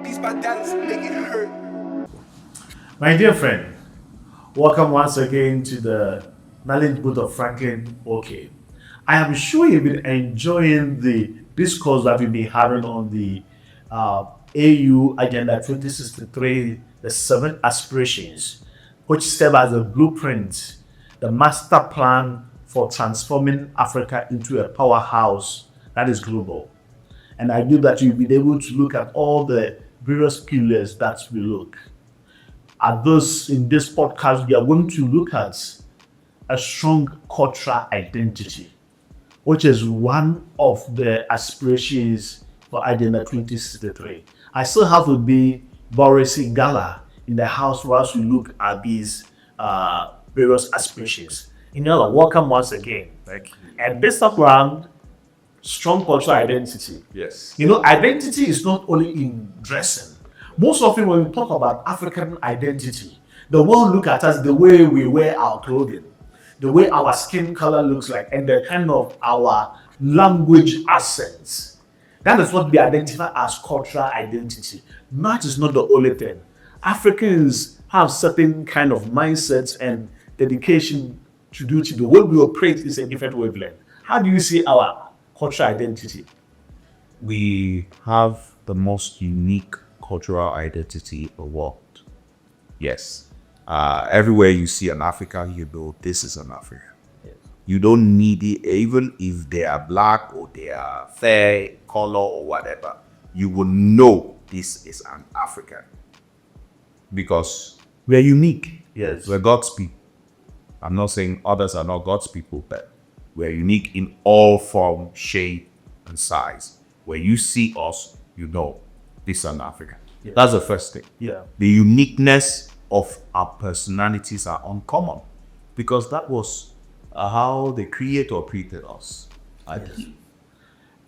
These my dads make it hurt. My dear friend, welcome once again to the knowledge booth of Franklin. Okay, I am sure you've been enjoying the discourse that we've been having on the AU Agenda 2063, the seven aspirations, which serve as a blueprint, the master plan for transforming Africa into a powerhouse that is global. And I believe that you'll be able to look at all the various pillars that we look at. Those in this podcast, we are going to look at a strong cultural identity, which is one of the aspirations for Agenda 2063. I still have to be Boris Ngala in the house for us to look at these various aspirations. Welcome once again. Thank you. And this time around, strong cultural identity. Yes. Identity is not only in dressing. Most often when we talk about African identity, the world look at us the way we wear our clothing, the way our skin color looks like, and the kind of our language accents. That is what we identify as cultural identity. That is not the only thing. Africans have certain kind of mindsets and dedication to do to the way we operate is a different wavelength. How do you see our cultural identity? We have the most unique cultural identity in the world. Yes. Everywhere you see an African, you know this is an African. Yes. You don't need it, even if they are black or they are fair color or whatever. You will know this is an African because we're unique. Yes. We're God's people. I'm not saying others are not God's people, but we're unique in all form, shape, and size. When you see us, you know this is an African. Yeah. That's the first thing. Yeah. The uniqueness of our personalities are uncommon because that was how the Creator created us. Yes.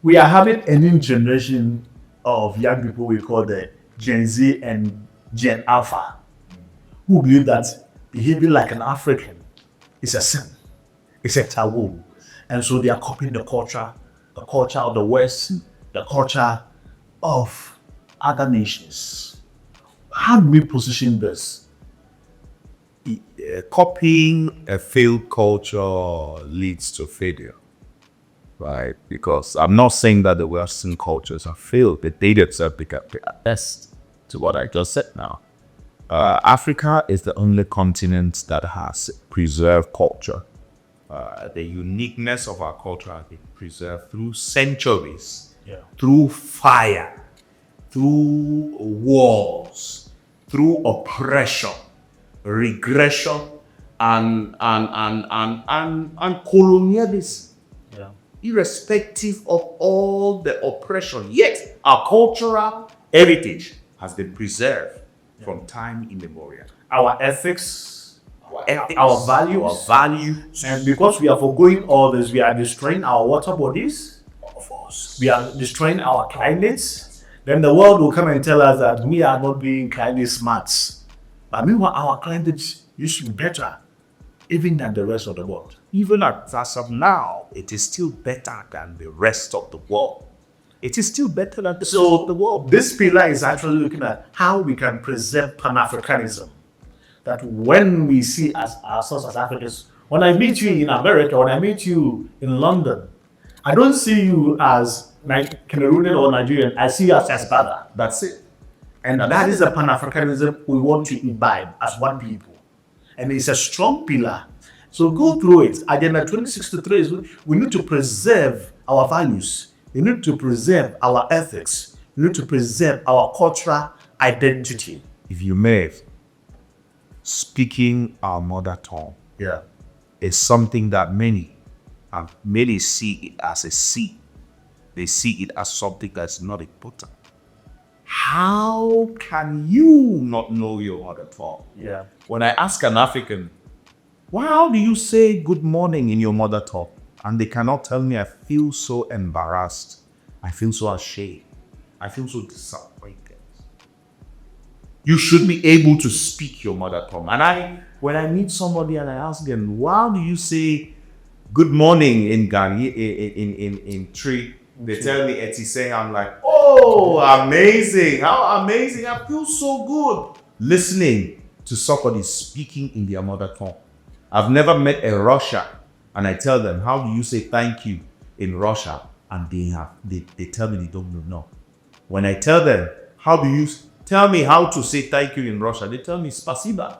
We are having a new generation of young people we call the Gen Z and Gen Alpha, who believe that behaving like an African is a sin, it's a taboo. And so they are copying the culture of the West, the culture of other nations. How do we position this? Copying a failed culture leads to failure, right? Because I'm not saying that the Western cultures are failed, but they themselves become attest to what I just said now. Africa is the only continent that has preserved culture. The uniqueness of our culture has been preserved through centuries, through fire, through wars, through oppression, regression, and colonialism. Yeah. Irrespective of all the oppression, yet our cultural heritage has been preserved from time immemorial. Our ethics, Ethics, our values, and because we are forgoing all this, we are destroying our water bodies. Of course. We are destroying our climates. Then the world will come and tell us that we are not being climate smart. But meanwhile, our climate used to be better, even than the rest of the world. Even as of now, it is still better than the rest of the world. It is still better than the rest of the world. This pillar is actually looking at how we can preserve Pan-Africanism. That when we see ourselves as Africans, when I meet you in America, when I meet you in London, I don't see you as Cameroonian or Nigerian. I see you as brother. That's it. And that is the Pan-Africanism we want to imbibe as one people. And it's a strong pillar. So go through it. Agenda 2063 is we need to preserve our values. We need to preserve our ethics. We need to preserve our cultural identity. If you may, speaking our mother tongue is something that many see it as a sin. They see it as something that's not important. How can you not know your mother tongue? Yeah. When I ask an African, how do you say good morning in your mother tongue? And they cannot tell me, I feel so embarrassed. I feel so ashamed. I feel so disappointed. You should be able to speak your mother tongue. And when I meet somebody and I ask them, how do you say good morning in Ghana, in Tree? They tell me Etise, I'm like, oh, amazing. How amazing. I feel so good listening to somebody speaking in their mother tongue. I've never met a Russian and I tell them, how do you say thank you in Russia? And they tell me they don't know. When I tell them, how do you tell me how to say thank you in Russia? They tell me spasiba.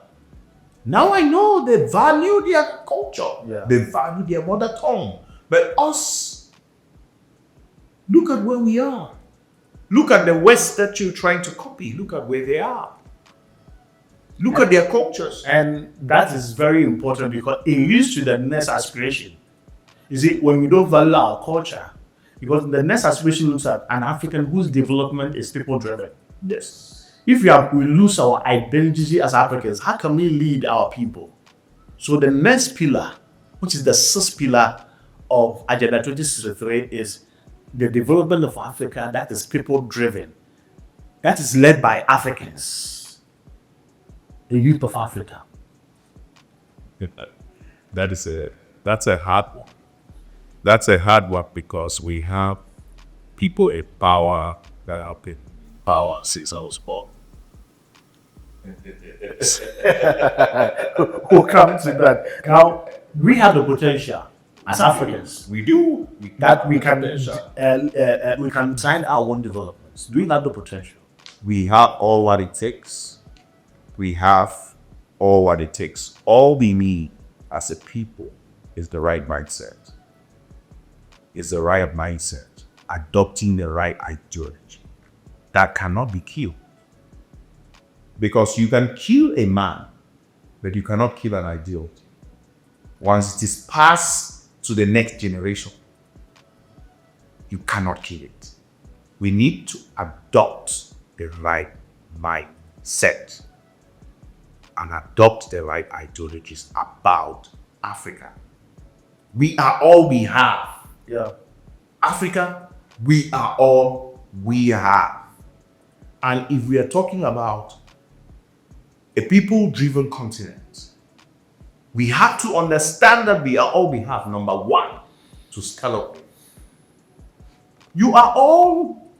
Now I know they value their culture. Yeah. They value their mother tongue. But us, look at where we are. Look at the West that you're trying to copy. Look at where they are. Look at their cultures. And that is very important because it leads to the next aspiration. You see, when we don't value our culture, because the next aspiration looks at an African whose development is people-driven. Yes. If we lose our identity as Africans, how can we lead our people? So the next pillar, which is the sixth pillar of Agenda 2063, is the development of Africa that is people-driven. That is led by Africans, the youth of Africa. That's a hard one. That's a hard one because we have people in power that have been in power since I was born. We'll come to that. Now, we have the potential as Africans We do. that we can design our own developments. Do we have the potential? We have all what it takes. We have all what it takes. All we need as a people is the right mindset. Is the right mindset. Adopting the right ideology that cannot be killed. Because you can kill a man, but you cannot kill an ideology. Once it is passed to the next generation, you cannot kill it. We need to adopt the right mindset and adopt the right ideologies about Africa. We are all we have. Yeah. Africa, we are all we have. And if we are talking about a people-driven continent, we have to understand that we are all we have. Number one, to scale up. You are all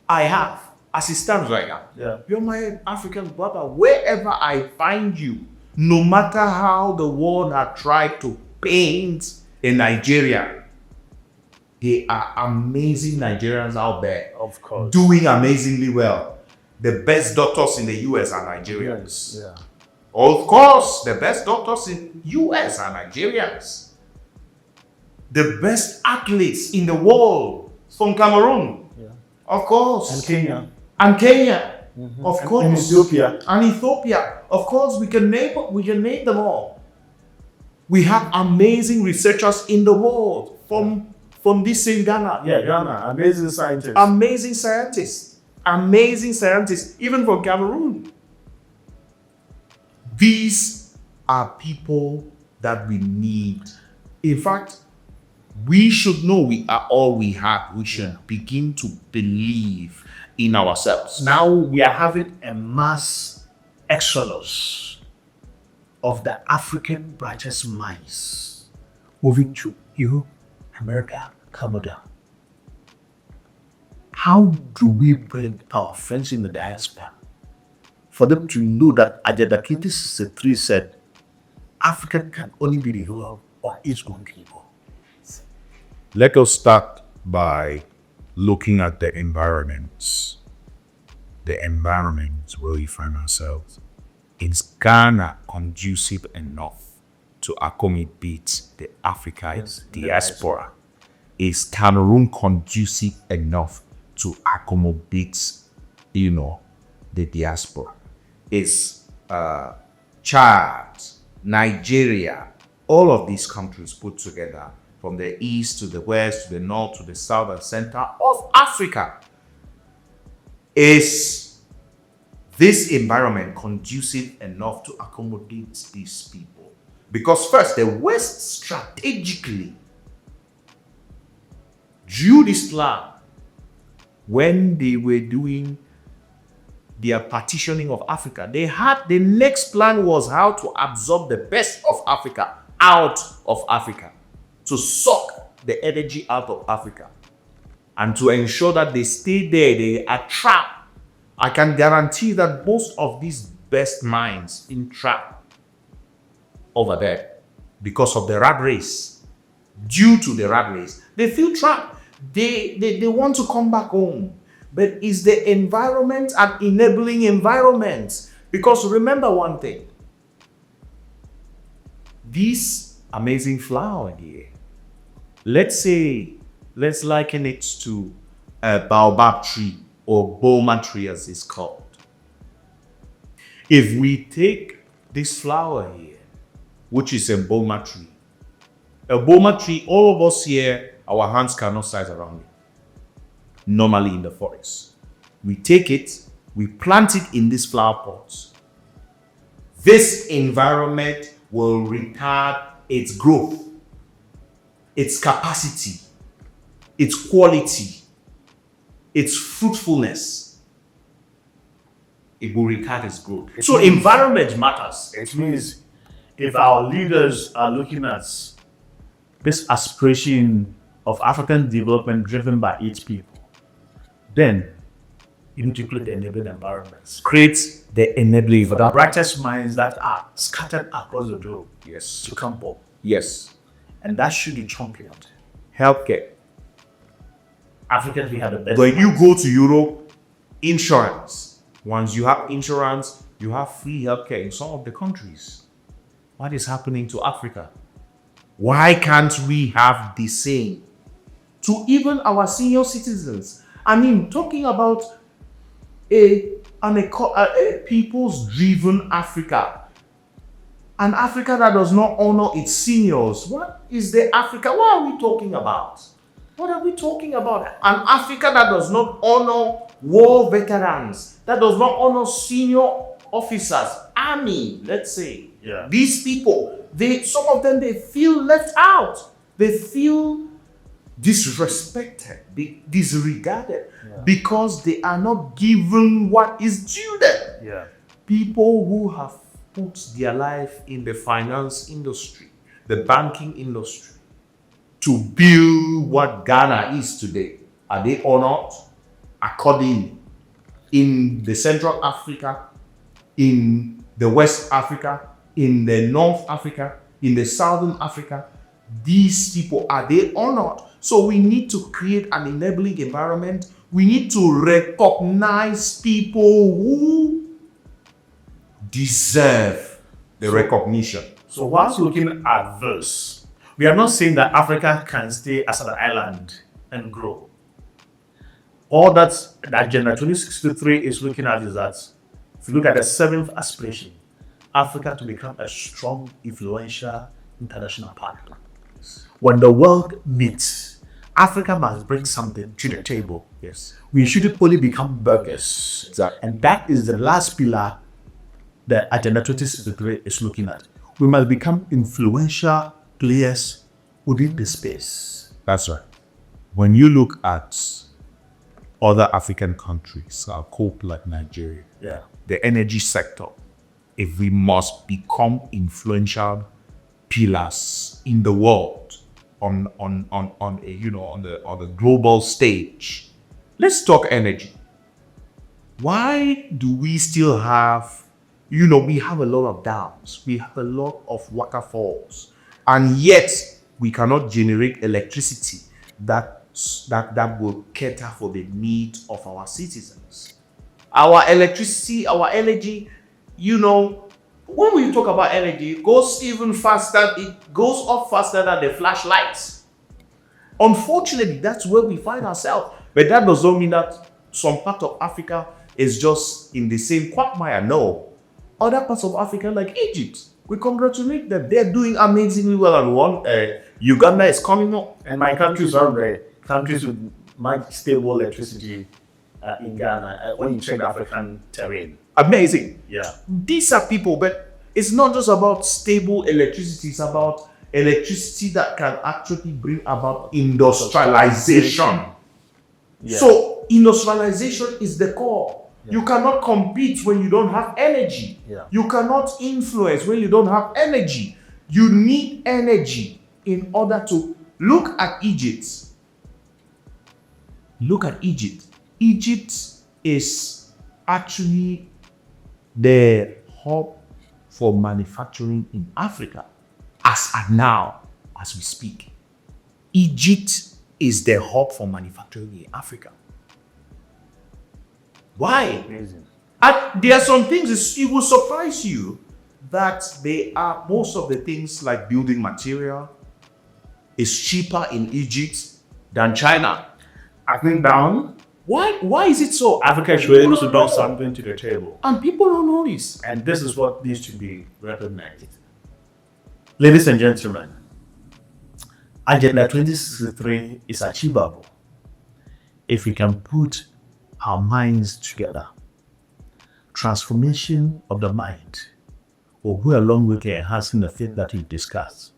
I have as it stands right now. Yeah. You're my African brother. Wherever I find you, no matter how the world has tried to paint in Nigeria, there are amazing Nigerians out there. Of course. Doing amazingly well. The best doctors in the US are Nigerians. Yeah. Of course, the best doctors in US are Nigerians. The best athletes in the world from Cameroon. Yeah. Of course. And Kenya. And Kenya. Of course. And Ethiopia. And Ethiopia. Of course, we can name them all. We have amazing researchers in the world from this same Ghana. Yeah, Ghana. Amazing scientists. Amazing scientists. Amazing scientists, even from Cameroon. These are people that we need. In fact, we should know we are all we have. We should begin to believe in ourselves. Now we are having a mass exodus of the African brightest minds moving to Europe, America, Canada. How do we bring our friends in the diaspora for them to know that Agenda 2063 said Africa can only be the hero of its own people? Let us start by looking at the environments. The environment where we find ourselves. Is Ghana conducive enough to accommodate the African diaspora? Is Cameroon conducive enough to accommodate, the diaspora? Is Chad, Nigeria, all of these countries put together, from the east to the west, to the north, to the south and center of Africa, is this environment conducive enough to accommodate these people? Because first, the West strategically drew this plan when they were doing their partitioning of Africa. The next plan was how to absorb the best of Africa out of Africa, to suck the energy out of Africa and to ensure that they stay there, they are trapped. I can guarantee that most of these best minds in trapped over there because of the rat race. Due to the rat race, they feel trapped. They want to come back home. But is the environment an enabling environment? Because remember one thing. This amazing flower here, let's liken it to a baobab tree or boma tree as it's called. If we take this flower here, which is a boma tree, all of us here, our hands cannot size around it. Normally in the forest. We take it, we plant it in these flower pots. This environment will retard its growth, its capacity, its quality, its fruitfulness. It will retard its growth. So environment matters. It means if our leaders are looking at this aspiration of African development driven by its people, then you need to create the enabling environments. Create the enabling For the brightest minds that are scattered across the globe Yes. to come up. Yes. And that should be championed. Healthcare. Africans, we have the best. When you go to Europe, insurance. Once you have insurance, you have free healthcare in some of the countries. What is happening to Africa? Why can't we have the same to even our senior citizens? I mean, talking about a people's driven Africa, an Africa that does not honor its seniors. What is the Africa? What are we talking about? What are we talking about? An Africa that does not honor war veterans, that does not honor senior officers, army, let's say. Yeah. These people, some of them, they feel left out. They feel disrespected, disregarded, because they are not given what is due them. Yeah. People who have put their life in the finance industry, the banking industry, to build what Ghana is today, are they honored accordingly? In the Central Africa, in the West Africa, in the North Africa, in the Southern Africa, these people, are they honored? So we need to create an enabling environment. We need to recognize people who deserve the recognition. So whilst looking at this, we are not saying that Africa can stay as an island and grow. All that Agenda 2063 is looking at is that, if you look at the seventh aspiration, Africa to become a strong, influential international partner. When the world meets, Africa must bring something to the table. Yes. We shouldn't only become burgers. Exactly. And that is the last pillar that Agenda 2063 is looking at. We must become influential players within the space. That's right. When you look at other African countries, our cope like Nigeria, Yeah. the energy sector, if we must become influential pillars in the world on the global stage, let's talk energy. Why do we still have, we have a lot of dams, we have a lot of waterfalls, and yet we cannot generate electricity that will cater for the needs of our citizens? Our electricity, our energy, when we talk about energy, it goes even faster, it goes up faster than the flashlights. Unfortunately, that's where we find ourselves. But that does not mean that some part of Africa is just in the same quagmire. No. Other parts of Africa, like Egypt, we congratulate them. They're doing amazingly well. And Uganda is coming up. And my countries are the countries with much stable electricity in Ghana when you check the African terrain. Amazing. Yeah. These are people, but it's not just about stable electricity, it's about electricity that can actually bring about industrialization. Yeah. So industrialization is the core. Yeah. You cannot compete when you don't have energy. Yeah. You cannot influence when you don't have energy. You need energy in order to look at Egypt. Look at Egypt. Egypt is actually the hub for manufacturing in Africa as at now, as we speak. Egypt is the hub for manufacturing in Africa. Why? Amazing. And there are some things, it will surprise you that they are, most of the things like building material is cheaper in Egypt than China. I think down, Why is it so? Africa should be able to bring something to the table. And people don't know this. And this is what needs to be recognized. Ladies and gentlemen, Agenda 2063 is achievable if we can put our minds together. Transformation of the mind will go a long way to enhancing the thing that we discussed.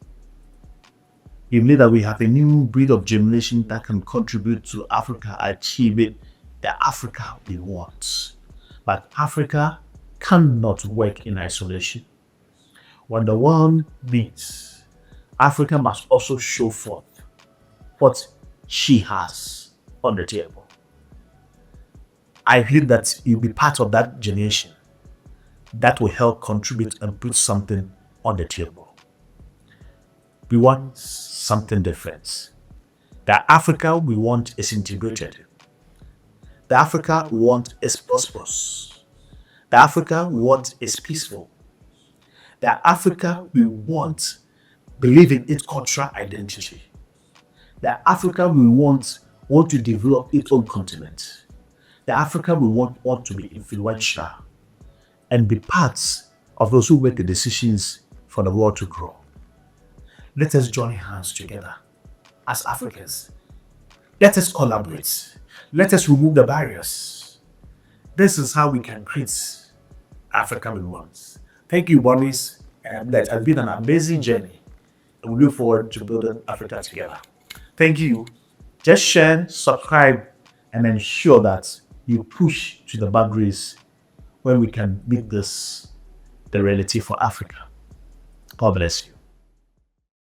We believe that we have a new breed of generation that can contribute to Africa achieving the Africa we want. But Africa cannot work in isolation. When the world leads, Africa must also show forth what she has on the table. I feel that you'll be part of that generation that will help contribute and put something on the table. We want something different. The Africa we want is integrated. The Africa we want is prosperous. The Africa we want is peaceful. The Africa we want believe in its cultural identity. The Africa we want to develop its own continent. The Africa we want to be influential and be parts of those who make the decisions for the world to grow. Let us join hands together as Africans. Let us collaborate. Let us remove the barriers. This is how we can create Africa we want. Thank you, Boris. That has been an amazing journey. And we look forward to building Africa together. Thank you. Just share, subscribe, and ensure that you push to the boundaries when we can make this the reality for Africa. God bless you.